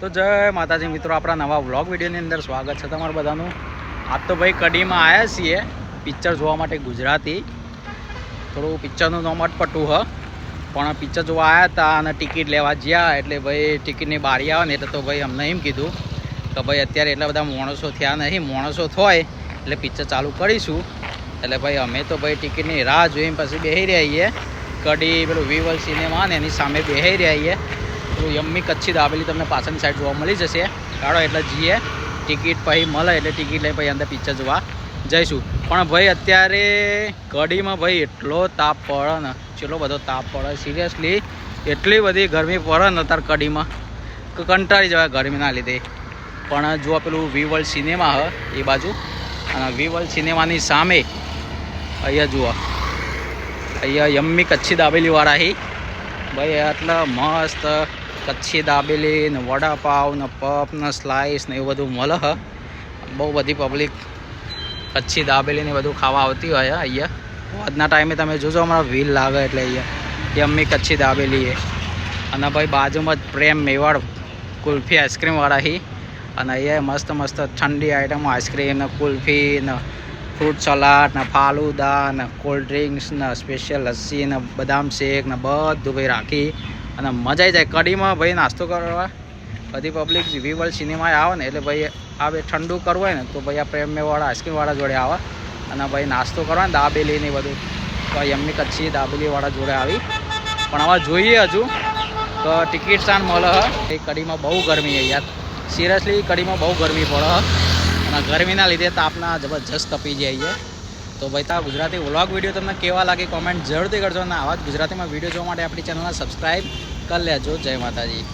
તો જય માતાજી મિત્રો, આપણા નવા વ્લોગ વિડીયોની અંદર સ્વાગત છે તમારું બધાનું। આજ તો ભાઈ કડીમાં આવ્યા છીએ પિક્ચર જોવા માટે ગુજરાતી। થોડું પિક્ચરનું નામ અટપટું હ, પણ પિક્ચર જોવા આવ્યા હતા અને ટિકિટ લેવા ગયા એટલે ભાઈ ટિકિટની બારી આવે ને એટલે તો ભાઈ અમને એમ કીધું કે ભાઈ અત્યારે એટલા બધા માણસો થયા નહીં, માણસો થાય એટલે પિક્ચર ચાલુ કરીશું। એટલે ભાઈ અમે તો ભાઈ ટિકિટની રાહ જોઈને પછી બેસી રહ્યા છીએ। કડી પેલું વિવલ સિનેમા ને એની સામે બેસી રહ્યા છીએ। પેલું યમ્મી કચ્છી દાબેલી તમને પાછળની સાઈડ જોવા મળી જશે। કાઢો એટલે જઈએ, ટિકિટ પછી મળે એટલે ટિકિટ લઈ પછી અંદર પિક્ચર જોવા જઈશું। પણ ભાઈ અત્યારે કડીમાં ભાઈ એટલો તાપ પડે ને, ચેટલો બધો તાપ પડે, સિરિયસલી એટલી બધી ગરમી પડે ને અત્યારે કડીમાં કે કંટાળી જવાય ગરમીના લીધે। પણ જો પેલું વિવલ સિનેમા હ એ બાજુ, અને વિવલ સિનેમાની સામે અહીંયા જુઓ, અહીંયા યમ્મી કચ્છી દાબેલીવાળા હી ભાઈ, એટલે મસ્ત કચ્છી દાબેલી ને વડાપાવ ને પપ ને સ્લાઈસ ને એવું બધું મળે હ। બહુ બધી પબ્લિક કચ્છી દાબેલી ને બધું ખાવા આવતી હોય અહીંયા। આજના ટાઈમે તમે જોજો હમણાં વ્હીલ લાગે એટલે અહીંયા યમ્મી કચ્છી દાબેલી એ, અને ભાઈ બાજુમાં જ પ્રેમ મેવાડ કુલ્ફી આઈસ્ક્રીમવાળા હી, અને અહીંયા મસ્ત મસ્ત ઠંડી આઈટમો આઈસ્ક્રીમ ને કુલ્ફી ને ફ્રૂટ સલાડ ને ફાલુદા ને કોલ્ડ ડ્રિંક્સ ને સ્પેશિયલ લસ્સી ને બદામ શેક ને બધું ભાઈ રાખી અને મજા આવી જાય। કડીમાં ભાઈ નાસ્તો કરવા બધી પબ્લિક વિવલ સિનેમાએ આવે ને એટલે ભાઈ આ ભાઈ ઠંડુ કરવું હોય ને તો ભાઈ આ પ્રેમ મેવાળા આઈસ્ક્રીમવાળા જોડે આવે, અને ભાઈ નાસ્તો કરવા ને દાબેલી ને બધું તો યમ્મી કચ્છી દાબેલીવાળા જોડે આવી। પણ હવે જોઈએ હજુ તો ટિકિટ શાન મળે હ। એ કડીમાં બહુ ગરમી છે યાર, સિરિયસલી કડીમાં બહુ ગરમી પડે હ, અને ગરમીના લીધે તાપના જબરજસ્ત તપી જાય છે। તો ભાઈ તા ગુજરાતી વ્લોગ વિડીયો તમને કેવા લાગે કોમેન્ટ જરૂરથી કરજો, અને આવા જ ગુજરાતીમાં વિડીયો જોવા માટે આપણી ચેનલને સબસ્ક્રાઈબ કરી લેજો। જય માતાજી।